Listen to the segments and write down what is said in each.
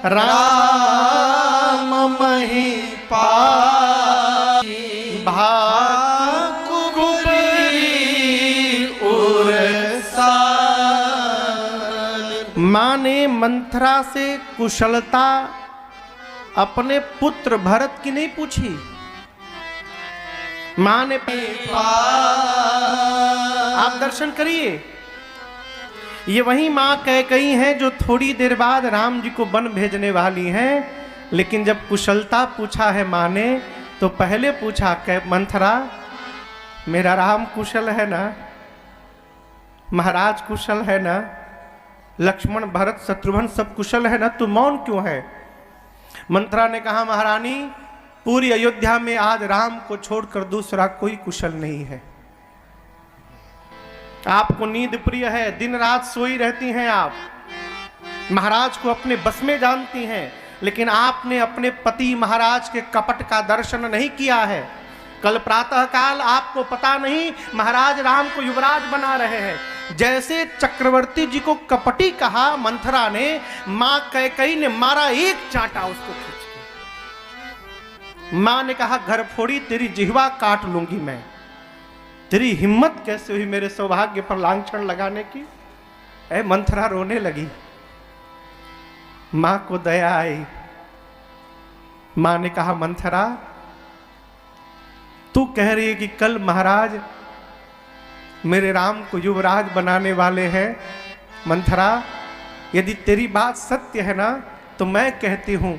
राम महिपाल मां ने मंथरा से कुशलता अपने पुत्र भरत की नहीं पूछी। मां ने आप दर्शन करिए, ये वही मां कैकेयी हैं जो थोड़ी देर बाद राम जी को वन भेजने वाली हैं। लेकिन जब कुशलता पूछा है मां ने तो पहले पूछा मंथरा मेरा राम कुशल है ना, महाराज कुशल है ना, लक्ष्मण भरत शत्रुघ्न सब कुशल है ना, तू मौन क्यों है? मंथरा ने कहा महारानी पूरी अयोध्या में आज राम को छोड़कर दूसरा कोई कुशल नहीं है। आपको नींद प्रिय है, दिन रात सोई रहती हैं आप, महाराज को अपने बस में जानती हैं, लेकिन आपने अपने पति महाराज के कपट का दर्शन नहीं किया है। कल प्रातः काल आपको पता नहीं महाराज राम को युवराज बना रहे हैं। जैसे चक्रवर्ती जी को कपटी कहा मंथरा ने, मां कैकेयी ने मारा एक चांटा उसको खींच के। मां ने कहा घर फोड़ी तेरी जिह्वा काट लूंगी मैं, तेरी हिम्मत कैसे हुई मेरे सौभाग्य पर लांछन लगाने की? ऐ मंथरा रोने लगी। मां को दया आई। मां ने कहा मंथरा तू कह रही है कि कल महाराज मेरे राम को युवराज बनाने वाले हैं। मंथरा यदि तेरी बात सत्य है ना तो मैं कहती हूं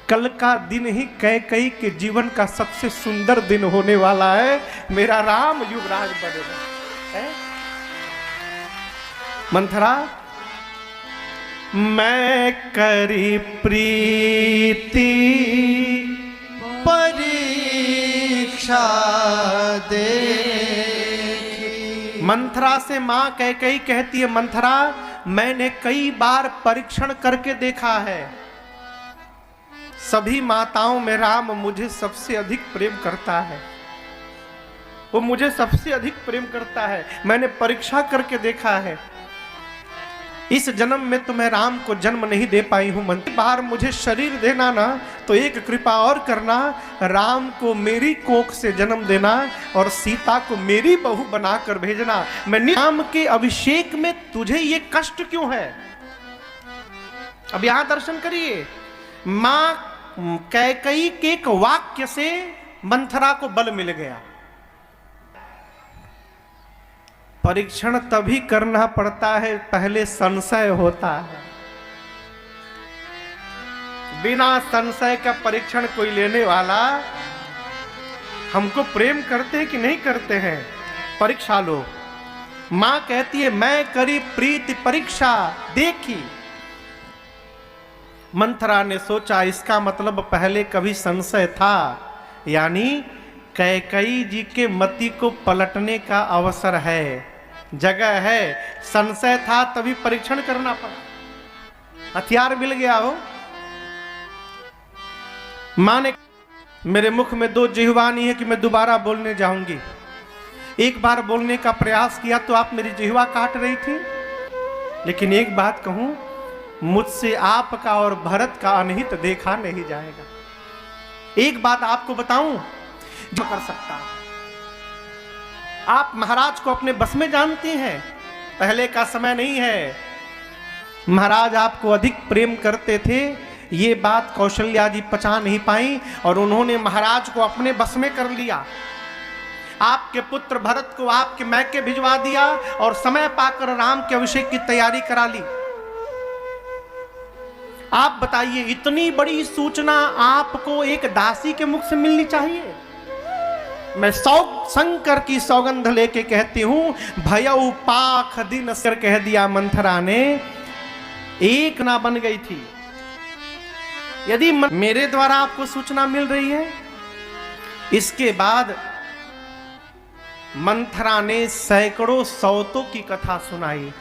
कल का दिन ही कैकेयी के जीवन का सबसे सुंदर दिन होने वाला है, मेरा राम युवराज बनेगा। मंथरा मैं करी प्रीति परीक्षा दे। मंथरा से मां कैकेयी कहती है मंथरा मैंने कई बार परीक्षण करके देखा है, सभी माताओं में राम मुझे सबसे अधिक प्रेम करता है, वो मुझे सबसे अधिक प्रेम करता है, मैंने परीक्षा करके देखा है। इस जन्म में तो मैं राम को जन्म नहीं दे पाई हूं। मन बार मुझे शरीर देना ना तो एक कृपा और करना, राम को मेरी कोख से जन्म देना और सीता को मेरी बहू बनाकर भेजना। मैं राम के अभिषेक में तुझे ये कष्ट क्यों है? अब यहां दर्शन करिए, मां कैकेयी के एक वाक्य से मंथरा को बल मिल गया। परीक्षण तभी करना पड़ता है पहले संशय होता है, बिना संशय का परीक्षण कोई लेने वाला, हमको प्रेम करते हैं कि नहीं करते हैं परीक्षा लो। मां कहती है मैं करी प्रीति परीक्षा देखी। मंथरा ने सोचा इसका मतलब पहले कभी संशय था, यानी कैकेयी जी के मति को पलटने का अवसर है, जगह है। संशय था तभी परीक्षण करना पड़ा, हथियार मिल गया हो। मां ने मेरे मुख में दो जिह्वा नहीं है कि मैं दोबारा बोलने जाऊंगी, एक बार बोलने का प्रयास किया तो आप मेरी जिह्वा काट रही थी। लेकिन एक बात कहूं, मुझसे आपका और भरत का अनहित देखा नहीं जाएगा। एक बात आपको बताऊं जो कर सकता है, आप महाराज को अपने बस में जानती हैं, पहले का समय नहीं है। महाराज आपको अधिक प्रेम करते थे, ये बात कौशल्या जी पचा नहीं पाई और उन्होंने महाराज को अपने बस में कर लिया। आपके पुत्र भरत को आपके मैके भिजवा दिया और समय पाकर राम के अभिषेक की तैयारी करा ली। आप बताइए इतनी बड़ी सूचना आपको एक दासी के मुख से मिलनी चाहिए? मैं शंकर की सौगंध लेके कहती हूं, भयउ पाख दिन सर कह दिया मंथरा ने, एक ना बन गई थी। यदि मेरे द्वारा आपको सूचना मिल रही है, इसके बाद मंथरा ने सैकड़ों सौतों की कथा सुनाई।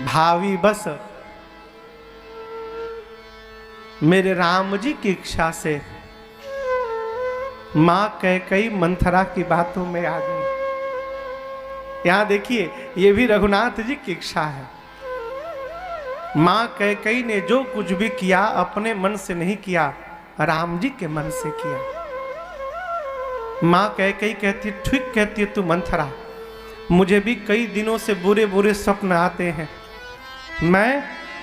भावी बस मेरे राम जी की इच्छा से मां कैकेयी मंथरा की बातों में आ गई। यहां देखिए, ये भी रघुनाथ जी की इच्छा है। माँ कैकेयी ने जो कुछ भी किया अपने मन से नहीं किया, राम जी के मन से किया। माँ कैकेयी कहती, ठीक कहती है तू मंथरा, मुझे भी कई दिनों से बुरे बुरे स्वप्न आते हैं।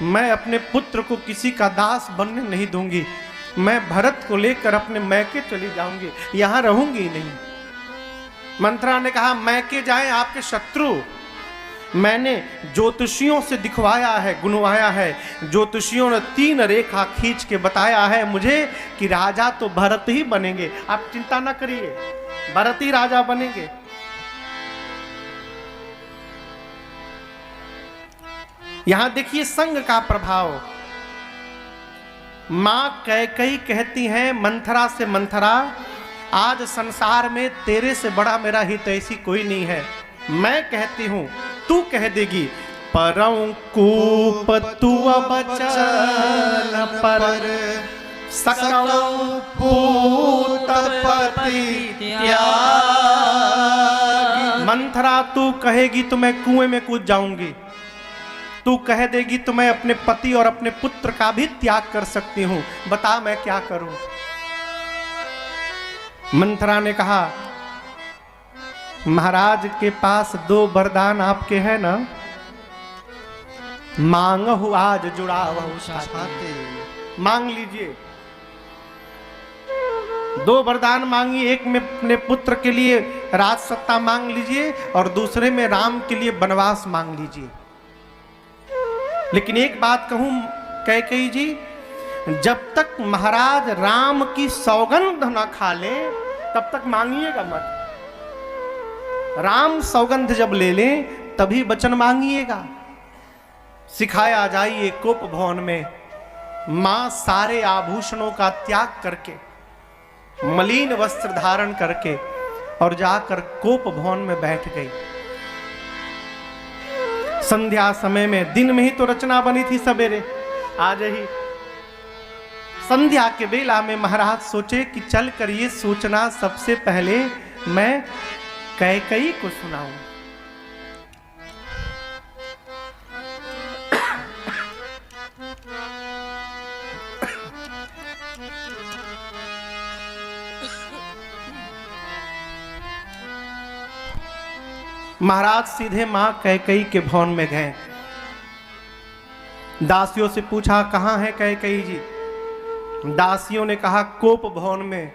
मैं अपने पुत्र को किसी का दास बनने नहीं दूंगी। मैं भरत को लेकर अपने मैके चली जाऊंगी, यहां रहूंगी नहीं। मंथरा ने कहा, मैके जाएं आपके शत्रु। मैंने ज्योतिषियों से दिखवाया है, गुनवाया है। ज्योतिषियों ने 3 रेखा खींच के बताया है मुझे कि राजा तो भरत ही बनेंगे। आप चिंता ना करिए, भरत ही राजा बनेंगे। यहां देखिए संग का प्रभाव। मां कैकेयी कहती हैं मंथरा से, मंथरा आज संसार में तेरे से बड़ा मेरा हित ऐसी कोई नहीं है। मैं कहती हूं, तू कह देगी, परं कूप तू बचन पर सकौ पूतपति त्यागी। मंथरा तू कहेगी तो मैं कुएं में कूद जाऊंगी, तू कह देगी तो मैं अपने पति और अपने पुत्र का भी त्याग कर सकती हूं। बता मैं क्या करूं। मंथरा ने कहा, महाराज के पास 2 वरदान आपके हैं ना, मांगहु आज जुड़ावहु छाती। मांग लीजिए। 2 वरदान मांगिए, एक में अपने पुत्र के लिए राज सत्ता मांग लीजिए और दूसरे में राम के लिए वनवास मांग लीजिए। लेकिन एक बात कहूं कैकेयी जी, जब तक महाराज राम की सौगंध ना खा ले तब तक मांगिएगा मत। राम सौगंध जब ले लें तभी वचन मांगिएगा। सिखाया जाइए कोप भवन में, मां सारे आभूषणों का त्याग करके, मलिन वस्त्र धारण करके और जाकर कोप भवन में बैठ गई। संध्या समय में, दिन में ही तो रचना बनी थी सवेरे, आज ही संध्या के बेला में महाराज सोचे कि चलकर ये सूचना सबसे पहले मैं कैकेयी को सुनाऊं। महाराज सीधे मां कैकेयी के भवन में गए। दासियों से पूछा, कहां है कैकेयी जी? दासियों ने कहा, कोप भवन में।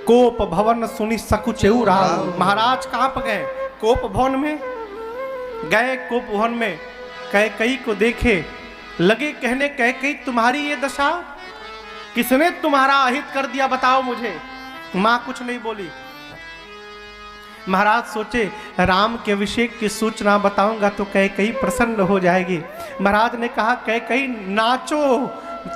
कोप भवन सुनी सकुचेऊ राम। महाराज कहां पर गए? कोप भवन में गए। कोप भवन में कैकेयी को देखे, लगे कहने, कैकेयी तुम्हारी ये दशा, किसने तुम्हारा अहित कर दिया बताओ मुझे। मां कुछ नहीं बोली। महाराज सोचे राम के अभिषेक की सूचना बताऊंगा तो कैकेयी प्रसन्न हो जाएगी। महाराज ने कहा, कैकेयी नाचो,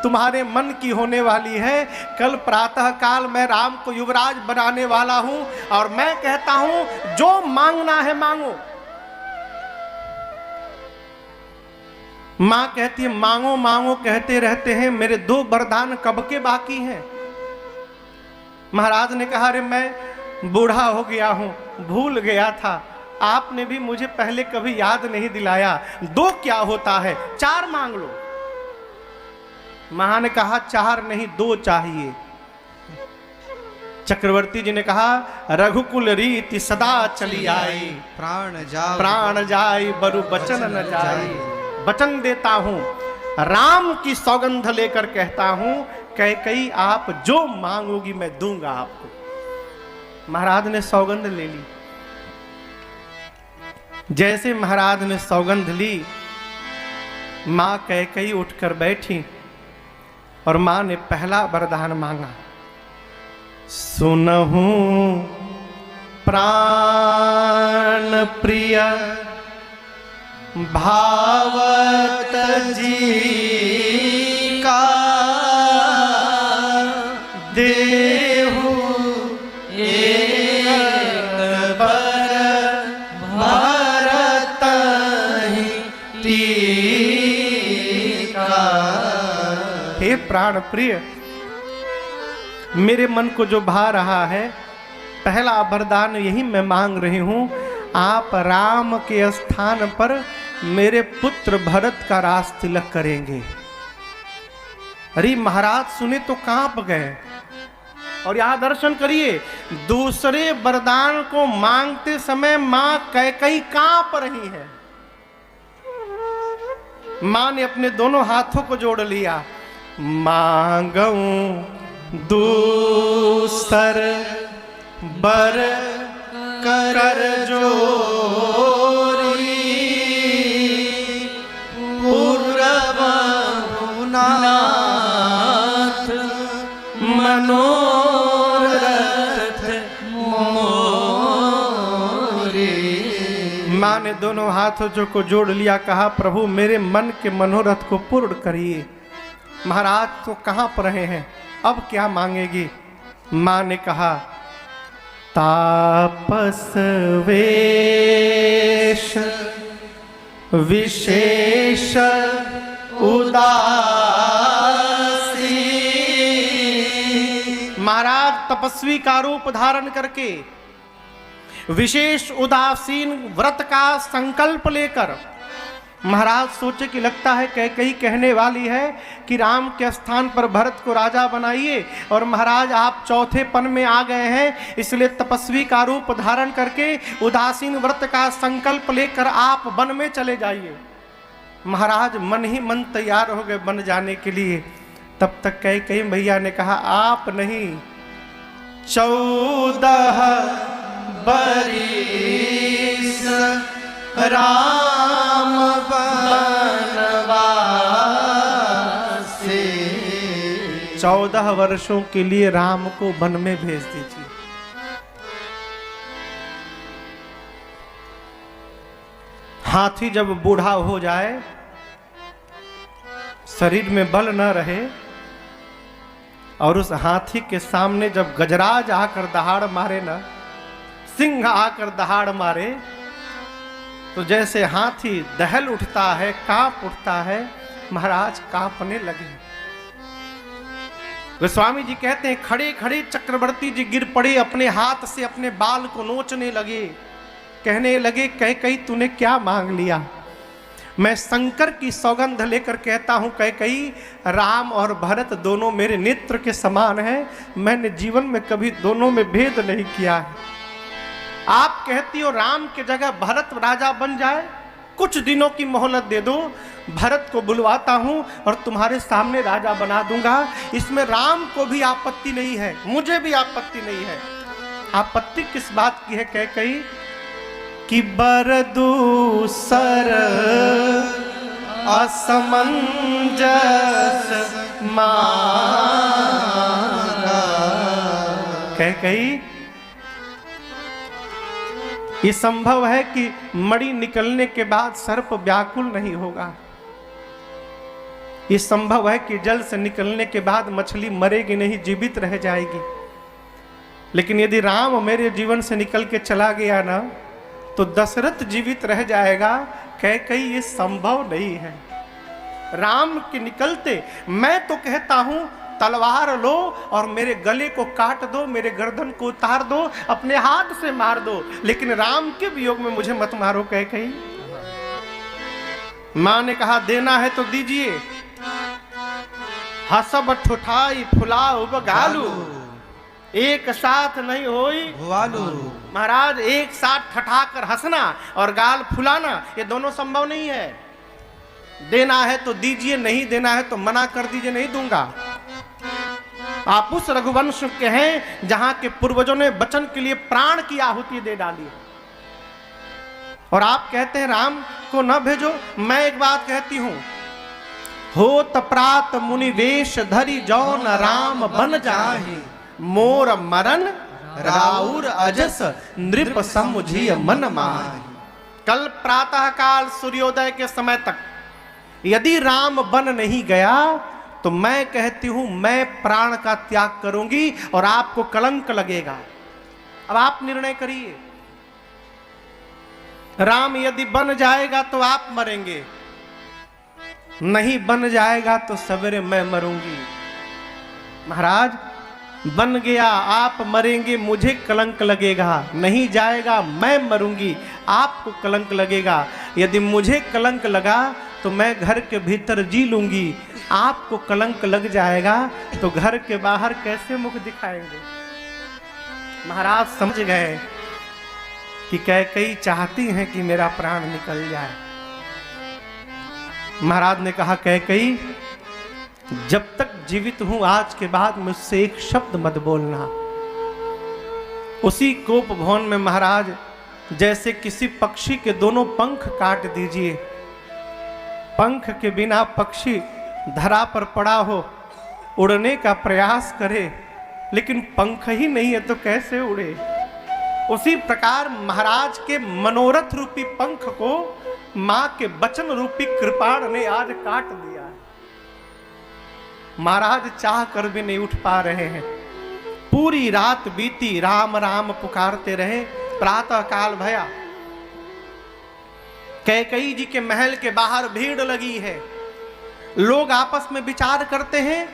तुम्हारे मन की होने वाली है। कल प्रातः काल मैं राम को युवराज बनाने वाला हूं और मैं कहता हूं जो मांगना है मांगो। मां कहती है, मांगो मांगो कहते रहते हैं, मेरे 2 वरदान कब के बाकी हैं। महाराज ने कहा, अरे मैं बूढ़ा हो गया हूं, भूल गया था, आपने भी मुझे पहले कभी याद नहीं दिलाया। 2 क्या होता है, 4 मांग लो। महा ने कहा, 4 नहीं 2 चाहिए। चक्रवर्ती जी ने कहा, रघुकुल रीति सदा चली आई, प्राण जाई बरु बचन न जाई। वचन देता हूं, राम की सौगंध लेकर कहता हूं, कैकेयी आप जो मांगोगी मैं दूंगा आपको। महाराज ने सौगंध ले ली। जैसे महाराज ने सौगंध ली, मां कैकेयी उठकर बैठी और मां ने पहला वरदान मांगा, सुनहु प्राण प्रिय भावत जी का देहु एक बर भरत ही टीका। हे प्राण प्रिय, मेरे मन को जो भा रहा है, पहला वरदान यही मैं मांग रही हूं, आप राम के स्थान पर मेरे पुत्र भरत का राज तिलक करेंगे। अरे महाराज सुने तो कांप गए। और यहां दर्शन करिए, दूसरे वरदान को मांगते समय मां कैकेयी कांप रही है। मां ने अपने दोनों हाथों को जोड़ लिया। मांगऊं दूसर बर कर जोरी, पूर्व नाथ मनोरथ मोरे। मां ने दोनों हाथों को जोड़ लिया, कहा प्रभु मेरे मन के मनोरथ को पूर्ण करिए। महाराज तो कहां पर रहे हैं, अब क्या मांगेगी? मां ने कहा तापस वेश विशेष उदासी। महाराज तपस्वी का रूप धारण करके विशेष उदासीन व्रत का संकल्प लेकर महाराज सोचे कि लगता है कैकेयी कहने वाली है कि राम के स्थान पर भरत को राजा बनाइए, और महाराज आप चौथे पन में आ गए हैं, इसलिए तपस्वी का रूप धारण करके उदासीन व्रत का संकल्प लेकर आप वन में चले जाइए। महाराज मन ही मन तैयार हो गए वन जाने के लिए। तब तक कैकेयी भैया ने कहा आप नहीं, 14 बरिस राम वनवासे। 14 वर्षों के लिए राम को वन में भेज दीजिए। हाथी जब बूढ़ा हो जाए, शरीर में बल न रहे, और उस हाथी के सामने जब गजराज आकर दहाड़ मारे ना, सिंह आकर दहाड़ मारे, तो जैसे हाथी दहल उठता है, कांप उठता है, महाराज कांपने लगे। गोस्वामी जी कहते हैं खड़े खड़े चक्रवर्ती जी गिर पड़े, अपने हाथ से अपने बाल को नोचने लगे, कहने लगे कैकेयी तूने क्या मांग लिया? मैं शंकर की सौगंध लेकर कहता हूं कैकेयी, राम और भरत दोनों मेरे नेत्र के समान हैं, मैंने जीवन में कभी दोनों में भेद नहीं किया है। आप कहती हो राम के जगह भरत राजा बन जाए, कुछ दिनों की मोहलत दे दो, भरत को बुलवाता हूं और तुम्हारे सामने राजा बना दूंगा। इसमें राम को भी आपत्ति नहीं है, मुझे भी आपत्ति नहीं है। आपत्ति किस बात की है कैकेयी? कि बरदूसर असमंजस मांगा। कैकेयी ये संभव है कि मणि निकलने के बाद सर्प व्याकुल नहीं होगा। ये संभव है कि जल से निकलने के बाद मछली मरेगी नहीं, जीवित रह जाएगी। लेकिन यदि राम मेरे जीवन से निकल के चला गया ना, तो दशरथ जीवित रह जाएगा। कैकेयी ये संभव नहीं है। राम के निकलते मैं तो कहता हूं तलवार लो और मेरे गले को काट दो, मेरे गर्दन को उतार दो, अपने हाथ से मार दो, लेकिन राम के वियोग में मुझे मत मारो कैकेयी। मां ने कहा देना है तो दीजिए। हसब ठुठाई फुलाऊ गालू, एक साथ नहीं होई वालू। महाराज एक साथ ठठाकर हंसना और गाल फुलाना ये दोनों संभव नहीं है। देना है तो दीजिए, नहीं देना है तो मना कर दीजिए, नहीं दूंगा। आप उस रघुवंश के हैं जहां के पूर्वजों ने वचन के लिए प्राण की आहुति दे डाली, और आप कहते हैं राम को न भेजो। मैं एक बात कहती हूं, हो तप्रात मुनि वेश धरी जौन राम बन जाहि, मोर मरण राउर अजस नृप समुझिय मन माहि। कल प्रातः काल सूर्योदय के समय तक यदि राम बन नहीं गया तो मैं कहती हूं मैं प्राण का त्याग करूंगी और आपको कलंक लगेगा। अब आप निर्णय करिए, राम यदि बन जाएगा तो आप मरेंगे, नहीं बन जाएगा तो सवेरे मैं मरूंगी। महाराज बन गया आप मरेंगे, मुझे कलंक लगेगा, नहीं जाएगा मैं मरूंगी, आपको कलंक लगेगा। यदि मुझे कलंक लगा तो मैं घर के भीतर जी लूंगी, आपको कलंक लग जाएगा तो घर के बाहर कैसे मुख दिखाएंगे। महाराज समझ गए कि कैकेयी चाहती हैं कि मेरा प्राण निकल जाए। महाराज ने कहा, कैकेयी जब तक जीवित हूं आज के बाद मुझसे एक शब्द मत बोलना। उसी कोप भवन में महाराज जैसे किसी पक्षी के दोनों पंख काट दीजिए, पंख के बिना पक्षी धरा पर पड़ा हो, उड़ने का प्रयास करे लेकिन पंख ही नहीं है तो कैसे उड़े। उसी प्रकार महाराज के मनोरथ रूपी पंख को मां के वचन रूपी कृपाण ने आज काट दिया। महाराज चाह कर भी नहीं उठ पा रहे हैं। पूरी रात बीती, राम राम पुकारते रहे। प्रातः काल भया, कैकेयी जी के महल के बाहर भीड़ लगी है। लोग आपस में विचार करते हैं,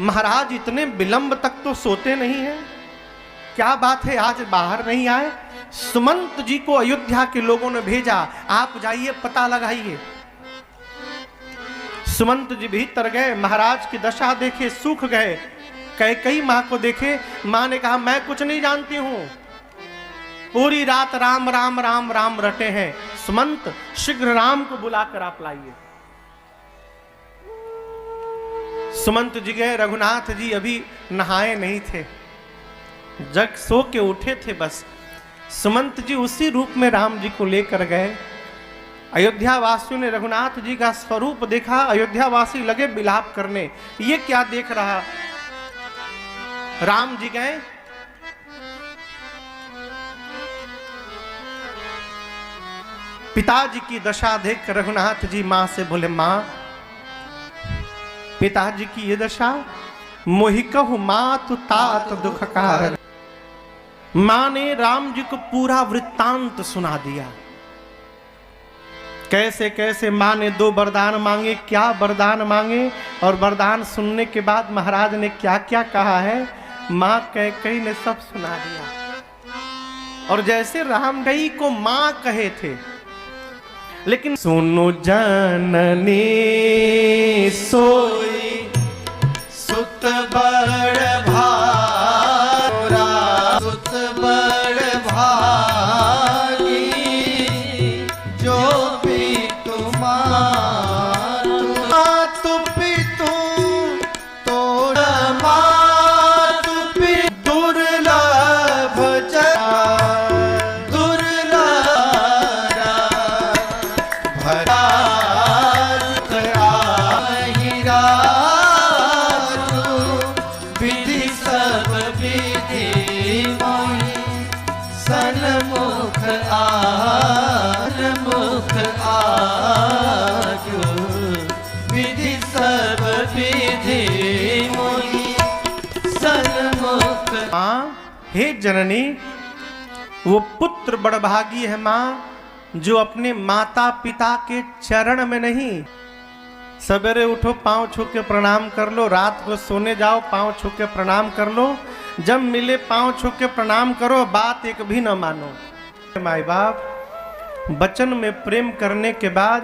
महाराज इतने विलंब तक तो सोते नहीं हैं, क्या बात है आज बाहर नहीं आए। सुमंत जी को अयोध्या के लोगों ने भेजा, आप जाइए पता लगाइए। सुमंत जी भीतर गए, महाराज की दशा देखे, सूख गए। कैकेयी मां को देखे, मां ने कहा, मैं कुछ नहीं जानती हूं, पूरी रात राम राम राम राम रटे हैं। सुमंत शीघ्र राम को बुलाकर आप लाइए। सुमंत जी गए। रघुनाथ जी अभी नहाए नहीं थे, जग सो के उठे थे बस। सुमंत जी उसी रूप में राम जी को लेकर गए। अयोध्या वासियों ने रघुनाथ जी का स्वरूप देखा। अयोध्या वासी लगे विलाप करने, ये क्या देख रहा। राम जी गए, पिताजी की दशा देख रघुनाथ जी मां से बोले, मां पिताजी की ये दशा, मोहिकहु मातु तात दुख कारण। मां ने राम जी को पूरा वृत्तांत सुना दिया। कैसे कैसे मां ने 2 वरदान मांगे, क्या वरदान मांगे और वरदान सुनने के बाद महाराज ने क्या क्या कहा है, मां कैकेयी ने सब सुना दिया। और जैसे रामकई को मां कहे थे, लेकिन सुनो जननी सोई सुत बड़ भारा, सुत बड़ भागी जो पितु मातु पितु तोड़ मातु पितु दुर्लभ हे जननी, वो पुत्र बड़भागी है मां जो अपने माता पिता के चरण में नहीं। सवेरे उठो पांव छू के प्रणाम कर लो, रात को सोने जाओ पांव छू के प्रणाम कर लो, जब मिले पांव छू के प्रणाम करो, बात एक भी न मानो। माई बाप वचन में प्रेम करने के बाद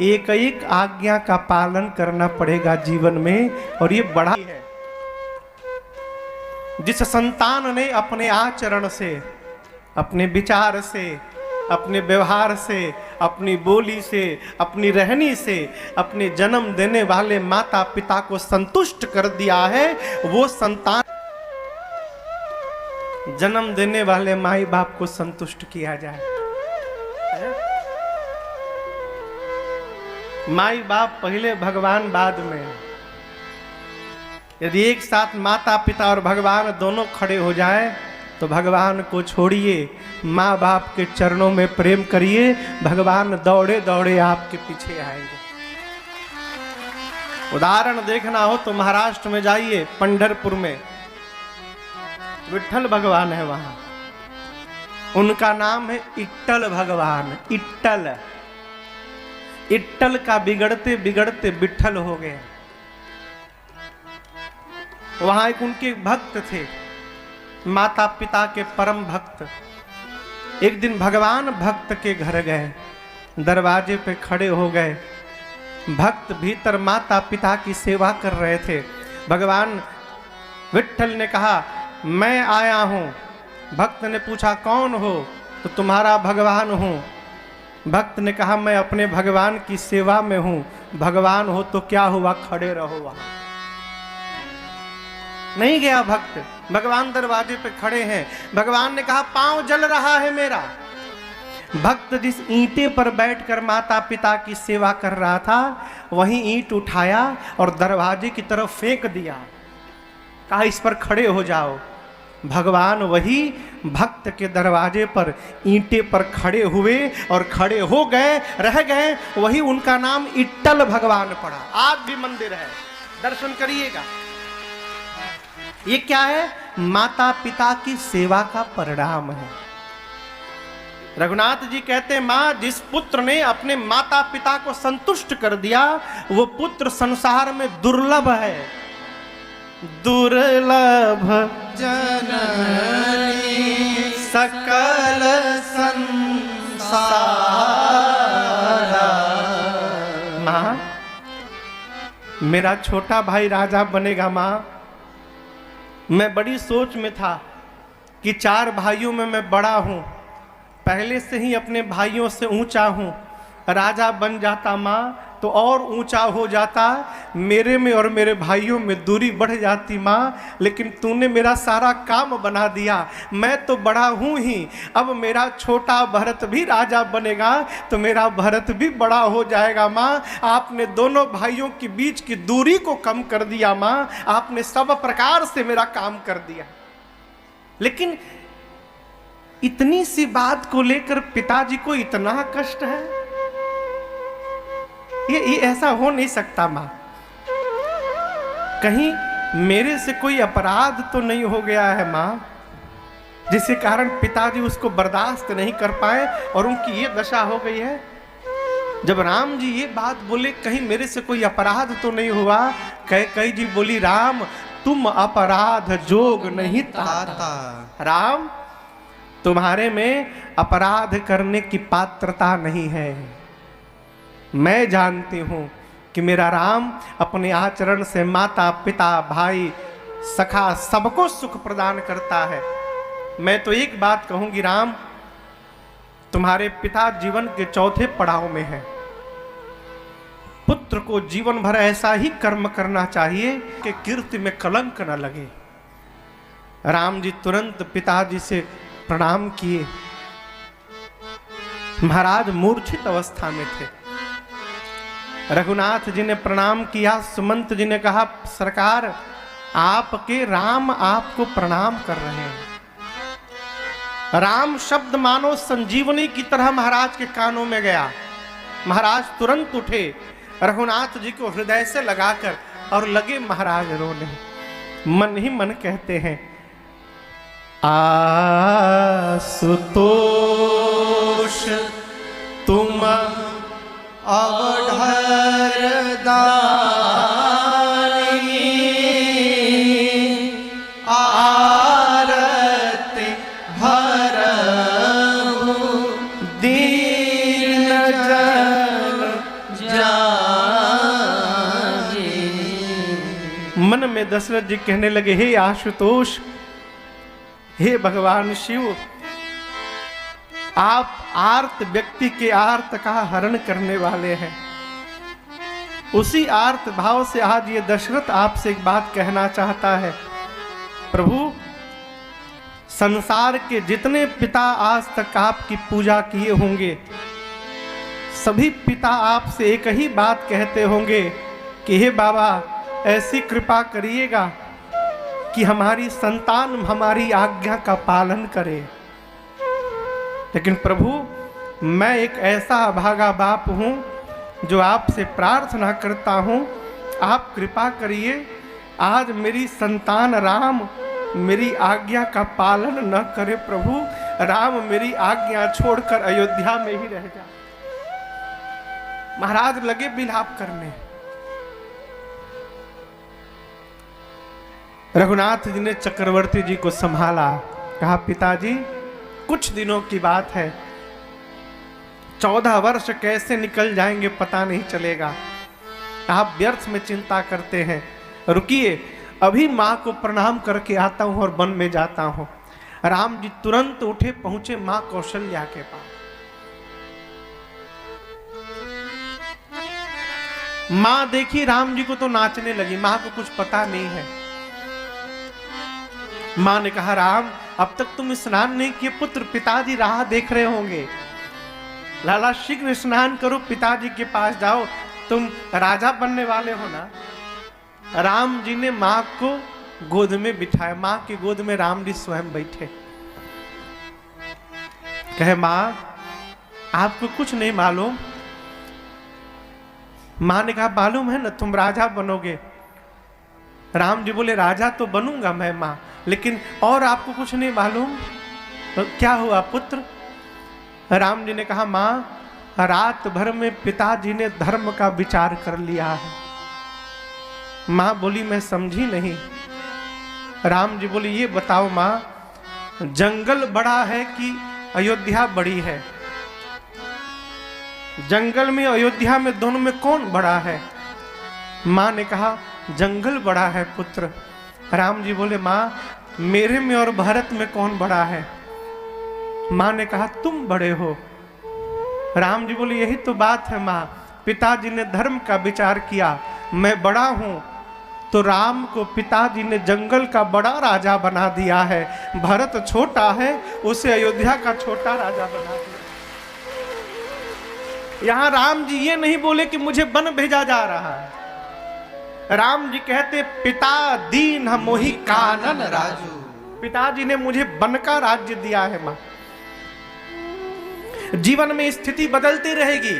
एक एक आज्ञा का पालन करना पड़ेगा जीवन में, और ये बड़ा है। जिस संतान ने अपने आचरण से, अपने विचार से, अपने व्यवहार से, अपनी बोली से, अपनी रहनी से अपने जन्म देने वाले माता पिता को संतुष्ट कर दिया है, वो संतान जन्म देने वाले माई बाप को संतुष्ट किया जाए। माई बाप पहले, भगवान बाद में। यदि एक साथ माता पिता और भगवान दोनों खड़े हो जाएं तो भगवान को छोड़िए, माँ बाप के चरणों में प्रेम करिए, भगवान दौड़े दौड़े आपके पीछे आएंगे। उदाहरण देखना हो तो महाराष्ट्र में जाइए, पंढरपुर में विठ्ठल भगवान है, वहां उनका नाम है इट्टल भगवान। इट्टल, इट्टल का बिगड़ते बिगड़ते विठ्ठल हो गया। वहां एक उनके भक्त थे, माता पिता के परम भक्त। एक दिन भगवान भक्त के घर गए, दरवाजे पे खड़े हो गए। भक्त भीतर माता पिता की सेवा कर रहे थे। भगवान विट्ठल ने कहा मैं आया हूँ। भक्त ने पूछा कौन हो? तो तुम्हारा भगवान हूँ। भक्त ने कहा मैं अपने भगवान की सेवा में हूँ। भगवान हो तो क्या हुआ, खड़े रहो वहां। नहीं गया भक्त, भगवान दरवाजे पे खड़े हैं। भगवान ने कहा पांव जल रहा है मेरा। भक्त जिस ईंटे पर बैठकर माता पिता की सेवा कर रहा था वही ईंट उठाया और दरवाजे की तरफ फेंक दिया। कहा इस पर खड़े हो जाओ। भगवान वही भक्त के दरवाजे पर ईंटे पर खड़े हुए और खड़े हो गए, रह गए। वही उनका नाम इट्टल भगवान पड़ा। आज भी मंदिर है, दर्शन करिएगा। ये क्या है? माता पिता की सेवा का परिणाम है। रघुनाथ जी कहते हैं मां, जिस पुत्र ने अपने माता पिता को संतुष्ट कर दिया वो पुत्र संसार में दुर्लभ है। दुर्लभ जननी सकल संसार। मां, मेरा छोटा भाई राजा बनेगा। मां, मैं बड़ी सोच में था कि 4 भाइयों में मैं बड़ा हूं, पहले से ही अपने भाइयों से ऊंचा हूं। राजा बन जाता मां तो और ऊंचा हो जाता, मेरे में और मेरे भाइयों में दूरी बढ़ जाती मां। लेकिन तूने मेरा सारा काम बना दिया। मैं तो बड़ा हूं ही, अब मेरा छोटा भरत भी राजा बनेगा तो मेरा भरत भी बड़ा हो जाएगा। मां, आपने दोनों भाइयों के बीच की दूरी को कम कर दिया। मां, आपने सब प्रकार से मेरा काम कर दिया। लेकिन इतनी सी बात को लेकर पिताजी को इतना कष्ट है, ये ऐसा हो नहीं सकता। मां, कहीं मेरे से कोई अपराध तो नहीं हो गया है मां, जिसके कारण पिताजी उसको बर्दाश्त नहीं कर पाए और उनकी ये दशा हो गई है। जब राम जी ये बात बोले कहीं मेरे से कोई अपराध तो नहीं हुआ, कई जी बोली राम तुम अपराध जोग नहीं ताता। राम, तुम्हारे में अपराध करने की पात्रता नहीं है। मैं जानती हूं कि मेरा राम अपने आचरण से माता पिता भाई सखा सबको सुख प्रदान करता है। मैं तो एक बात कहूंगी राम, तुम्हारे पिता जीवन के चौथे पड़ाव में हैं। पुत्र को जीवन भर ऐसा ही कर्म करना चाहिए कि कीर्ति में कलंक न लगे। राम जी तुरंत पिताजी से प्रणाम किए। महाराज मूर्छित अवस्था में थे। रघुनाथ जी ने प्रणाम किया। सुमंत जी ने कहा सरकार, आपके राम आपको प्रणाम कर रहे हैं। राम शब्द मानो संजीवनी की तरह महाराज के कानों में गया। महाराज तुरंत उठे, रघुनाथ जी को हृदय से लगाकर और लगे महाराज रोने। मन ही मन कहते हैं आशुतोष तुम अवधर दानी आरती भरहु दीन जन जानी। मन में दशरथ जी कहने लगे हे आशुतोष, हे भगवान शिव, आप आर्त व्यक्ति के आर्त का हरण करने वाले हैं। उसी आर्त भाव से आज ये दशरथ आपसे एक बात कहना चाहता है। प्रभु, संसार के जितने पिता आज तक आपकी पूजा किए होंगे, सभी पिता आपसे एक ही बात कहते होंगे कि हे बाबा ऐसी कृपा करिएगा कि हमारी संतान हमारी आज्ञा का पालन करे। लेकिन प्रभु, मैं एक ऐसा अभागा बाप हूँ जो आपसे प्रार्थना करता हूँ, आप कृपा करिए आज मेरी संतान राम मेरी आज्ञा का पालन न करे। प्रभु, राम मेरी आज्ञा छोड़कर अयोध्या में ही रह जाए। महाराज लगे विलाप करने। रघुनाथ जी ने चक्रवर्ती जी को संभाला। कहा पिताजी, कुछ दिनों की बात है, 14 वर्ष कैसे निकल जाएंगे पता नहीं चलेगा। आप व्यर्थ में चिंता करते हैं। रुकिए, अभी माँ को प्रणाम करके आता हूं और वन में जाता हूं। राम जी तुरंत उठे, पहुंचे माँ कौशल्या के पास। माँ देखी राम जी को तो नाचने लगी। माँ को कुछ पता नहीं है। माँ ने कहा, राम अब तक तुम स्नान नहीं किए पुत्र, पिताजी राह देख रहे होंगे। लाला शीघ्र स्नान करो, पिताजी के पास जाओ, तुम राजा बनने वाले हो ना। राम जी ने माँ को गोद में बिठाया। माँ की गोद में राम जी स्वयं बैठे। कहे, माँ आपको कुछ नहीं मालूम? माँ ने कहा, मालूम है ना, तुम राजा बनोगे। राम जी बोले, राजा तो बनूंगा मैं माँ, लेकिन और आपको कुछ नहीं मालूम? तो क्या हुआ पुत्र? राम जी ने कहा, माँ रात भर में पिताजी ने धर्म का विचार कर लिया है। माँ बोली, मैं समझी नहीं। राम जी बोले, ये बताओ माँ, जंगल बड़ा है कि अयोध्या बड़ी है? जंगल में अयोध्या में दोनों में कौन बड़ा है? माँ ने कहा, जंगल बड़ा है पुत्र। राम जी बोले, माँ मेरे में और भारत में कौन बड़ा है? माँ ने कहा, तुम बड़े हो। राम जी बोले, यही तो बात है माँ, पिताजी ने धर्म का विचार किया, मैं बड़ा हूं, तो राम को पिताजी ने जंगल का बड़ा राजा बना दिया है। भरत छोटा है, उसे अयोध्या का छोटा राजा बना दिया। यहां राम जी ये नहीं बोले कि मुझे वन भेजा जा रहा है। राम जी कहते, पिता दीन मोहि कानन राजू। पिताजी ने मुझे वन का राज्य दिया है। मां, जीवन में स्थिति बदलती रहेगी,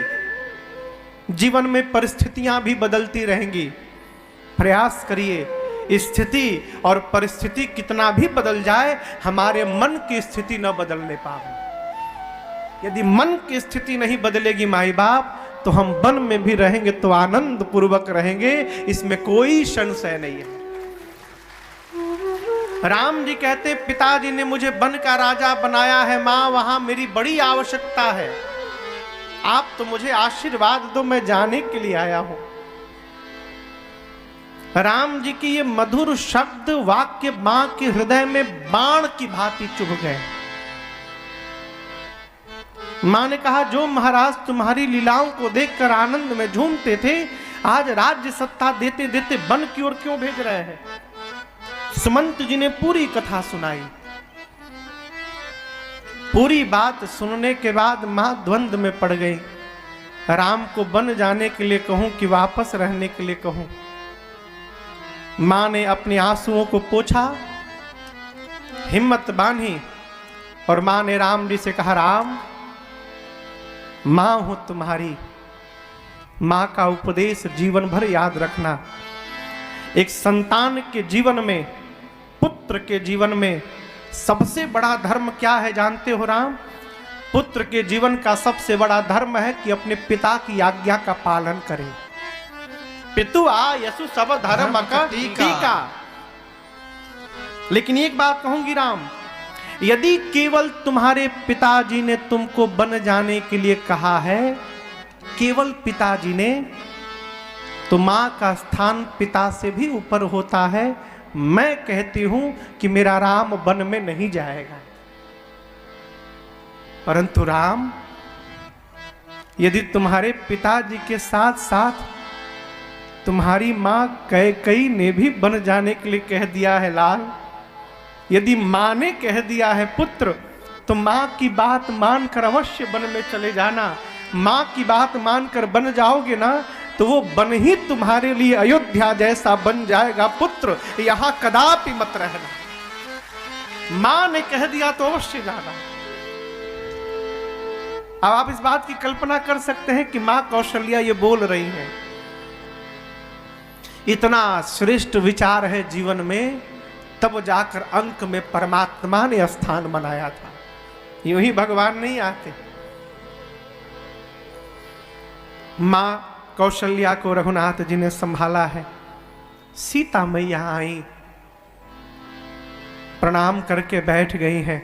जीवन में परिस्थितियां भी बदलती रहेंगी। प्रयास करिए, स्थिति और परिस्थिति कितना भी बदल जाए, हमारे मन की स्थिति न बदलने पाए। यदि मन की स्थिति नहीं बदलेगी माई बाप, तो हम वन में भी रहेंगे तो आनंद पूर्वक रहेंगे, इसमें कोई संशय नहीं है। राम जी कहते, पिताजी ने मुझे वन का राजा बनाया है मां, वहां मेरी बड़ी आवश्यकता है। आप तो मुझे आशीर्वाद दो, मैं जाने के लिए आया हूं। राम जी की ये मधुर शब्द वाक्य मां के हृदय में बाण की भांति चुभ गए। मां ने कहा, जो महाराज तुम्हारी लीलाओं को देखकर आनंद में झूमते थे, आज राज्य सत्ता देते देते वन की ओर क्यों भेज रहे हैं? सुमंत जी ने पूरी कथा सुनाई। पूरी बात सुनने के बाद मां द्वंद में पड़ गई। राम को वन जाने के लिए कहूं कि वापस रहने के लिए कहूं? मां ने अपने आंसुओं को पोंछा, हिम्मत बांधी, और मां ने राम जी से कहा, राम मां हूं तुम्हारी। मां का उपदेश जीवन भर याद रखना। एक संतान के जीवन में, पुत्र के जीवन में सबसे बड़ा धर्म क्या है जानते हो राम? पुत्र के जीवन का सबसे बड़ा धर्म है कि अपने पिता की आज्ञा का पालन करे। पितु आ यसु सब धर्म का टीका। लेकिन एक बात कहूंगी राम, यदि केवल तुम्हारे पिताजी ने तुमको वन जाने के लिए कहा है, केवल पिताजी ने, तो मां का स्थान पिता से भी ऊपर होता है। मैं कहती हूं कि मेरा राम वन में नहीं जाएगा। परंतु राम, यदि तुम्हारे पिताजी के साथ साथ तुम्हारी मां कैकेयी ने भी वन जाने के लिए कह दिया है लाल, यदि मां ने कह दिया है पुत्र, तो मां की बात मानकर अवश्य वन में चले जाना। मां की बात मानकर बन जाओगे ना, तो वो वन ही तुम्हारे लिए अयोध्या जैसा बन जाएगा पुत्र, यहां कदापि मत रहना। मां ने कह दिया तो अवश्य जाना। अब आप इस बात की कल्पना कर सकते हैं कि मां कौशल्या ये बोल रही है। इतना श्रेष्ठ विचार है जीवन में, तब जाकर अंक में परमात्मा ने स्थान बनाया था। यूं ही भगवान नहीं आते। मां कौशल्या को रघुनाथ जी ने संभाला है। सीता मैया आई, प्रणाम करके बैठ गई हैं।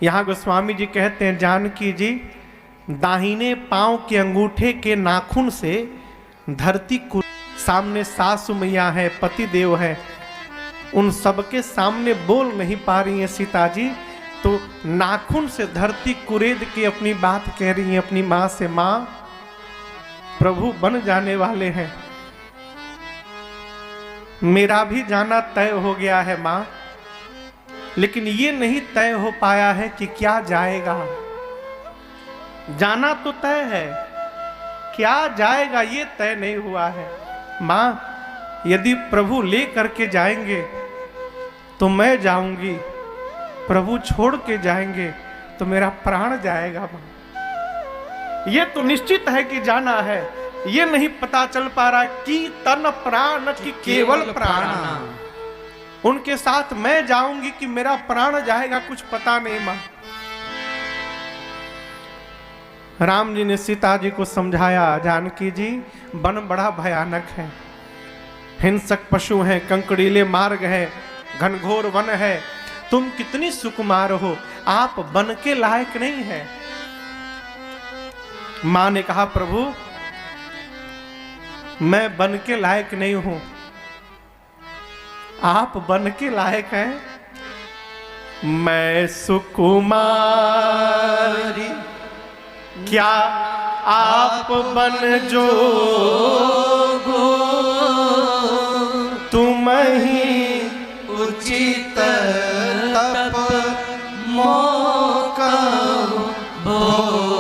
यहाँ गोस्वामी जी कहते हैं, जानकी जी दाहिने पांव के अंगूठे के नाखून से धरती को सामने सासु मैया है, पति देव है, उन सबके सामने बोल नहीं पा रही हैं सीता जी, तो नाखून से धरती कुरेद के अपनी बात कह रही हैं अपनी माँ से, माँ प्रभु बन जाने वाले हैं, मेरा भी जाना तय हो गया है माँ, लेकिन ये नहीं तय हो पाया है कि क्या जाएगा। जाना तो तय है, क्या जाएगा ये तय नहीं हुआ है। माँ यदि प्रभु ले करके जाएंगे तो मैं जाऊंगी, प्रभु छोड़ के जाएंगे तो मेरा प्राण जाएगा। माँ ये तो निश्चित है कि जाना है, ये नहीं पता चल पा रहा कि तन प्राण की केवल प्राण, उनके साथ मैं जाऊंगी कि मेरा प्राण जाएगा, कुछ पता नहीं। मां राम जी ने सीता जी को समझाया, जानकी जी वन बड़ा भयानक है, हिंसक पशु हैं, कंकड़ीले मार्ग है, घनघोर वन है, तुम कितनी सुकुमार हो, आप वन के लायक नहीं है। मां ने कहा, प्रभु मैं वन के लायक नहीं हूं, आप बन के लायक हैं। मैं सुकुमारी क्या आप बन जोगो, तुम ही उचित तप मौका भोगो।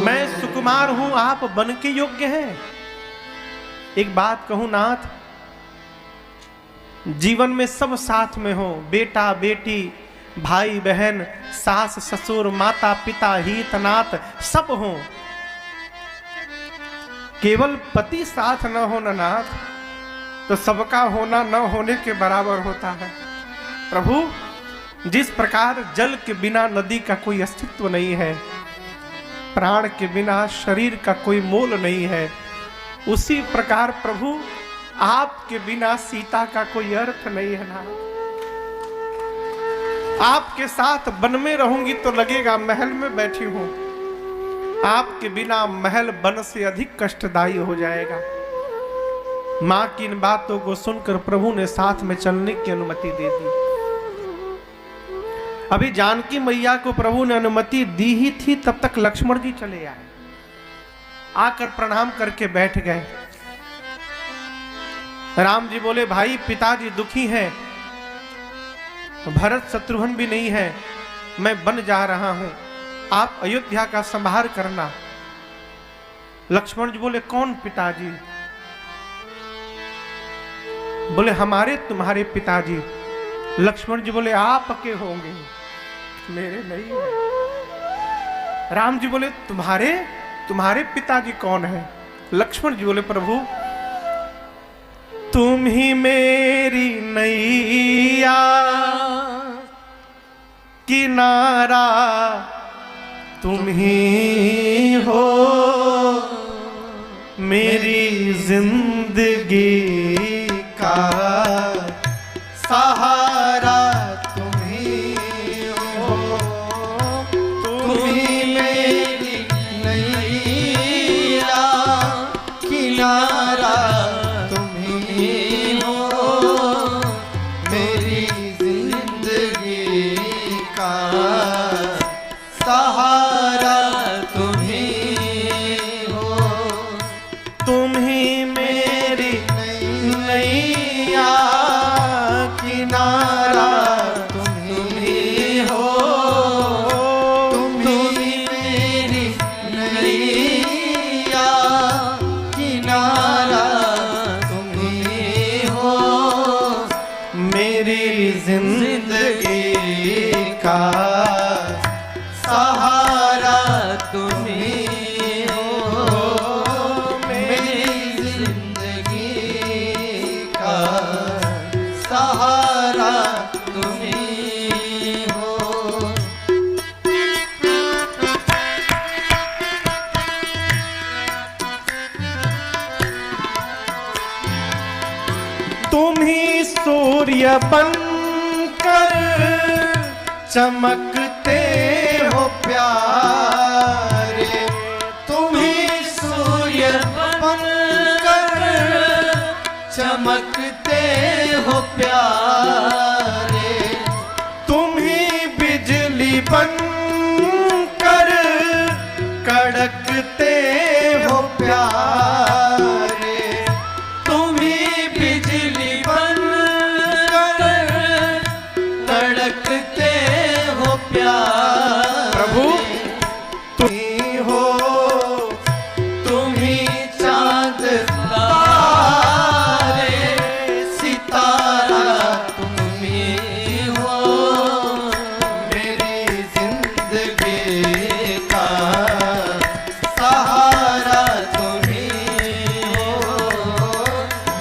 मैं सुकुमार हूं, आप बन के योग्य हैं। एक बात कहूं नाथ, जीवन में सब साथ में हो, बेटा बेटी, भाई बहन, सास ससुर, माता पिता, हित नात सब हो, केवल पति साथ न हो नाथ तो सबका होना न होने के बराबर होता है। प्रभु जिस प्रकार जल के बिना नदी का कोई अस्तित्व नहीं है, प्राण के बिना शरीर का कोई मोल नहीं है, उसी प्रकार प्रभु आपके बिना सीता का कोई अर्थ नहीं है ना। आपके साथ वन में रहूंगी तो लगेगा महल में बैठी हूं, आपके बिना महल वन से अधिक कष्टदायी हो जाएगा। मां की इन बातों को सुनकर प्रभु ने साथ में चलने की अनुमति दे दी। अभी जानकी मैया को प्रभु ने अनुमति दी ही थी, तब तक लक्ष्मण जी चले आए, आकर प्रणाम करके बैठ गए। राम जी बोले, भाई पिताजी दुखी हैं, भरत शत्रुघ्न भी नहीं है, मैं बन जा रहा हूं, आप अयोध्या का संभार करना। लक्ष्मण जी बोले, कौन पिताजी? बोले, हमारे तुम्हारे पिताजी। लक्ष्मण जी बोले, आपके होंगे, मेरे नहीं है। राम जी बोले, तुम्हारे पिताजी कौन है? लक्ष्मण जी बोले, प्रभु तुम ही मेरी नैया किनारा, तुम ही हो मेरी जिंदगी का सहारा, तुम ही हो, तुम ही मेरी नैया किनारा, सूर्य बनकर चमकते हो प्यारे, तुम ही सूर्य बनकर चमकते हो प्यारे, तुम ही बिजली बनकर कड़कते हो प्यारे, तुम ही बिजली बनकर कड़कते हो प्यारे। प्रभु तुम ही हो, तुम ही चांद तारे, सितारा तुम ही हो, मेरी जिंदगी का सहारा तुम ही हो,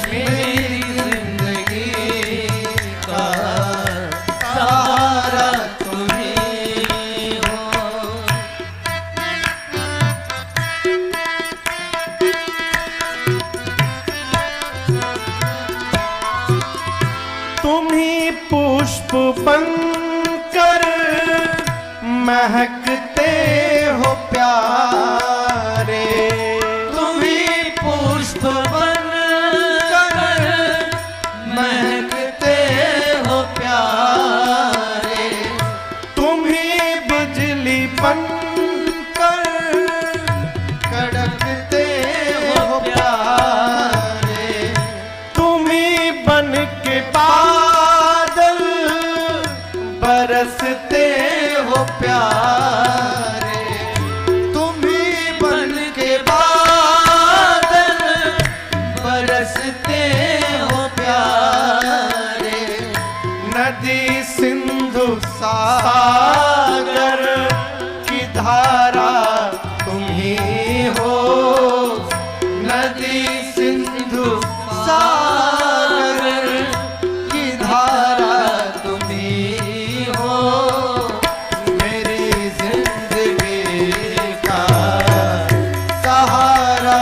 मेरी जिंदगी का सहारा तुम ही हो। तुम ही पुष्प बनकर महकते हो प्यारे, तुम ही पुष्प बनकर महकते हो प्यारे, तुम ही बिजली बनकर कड़कते हो प्यारे, तुम ही बन के बादल बरसते हो प्यारे, तुम ही बन के बादल बरसते हो प्यारे, नदी सिंधु सागर की धारा तुम ही हो, नदी सिंधु सागर की धारा तुम ही हो, मेरी जिंदगी का सहारा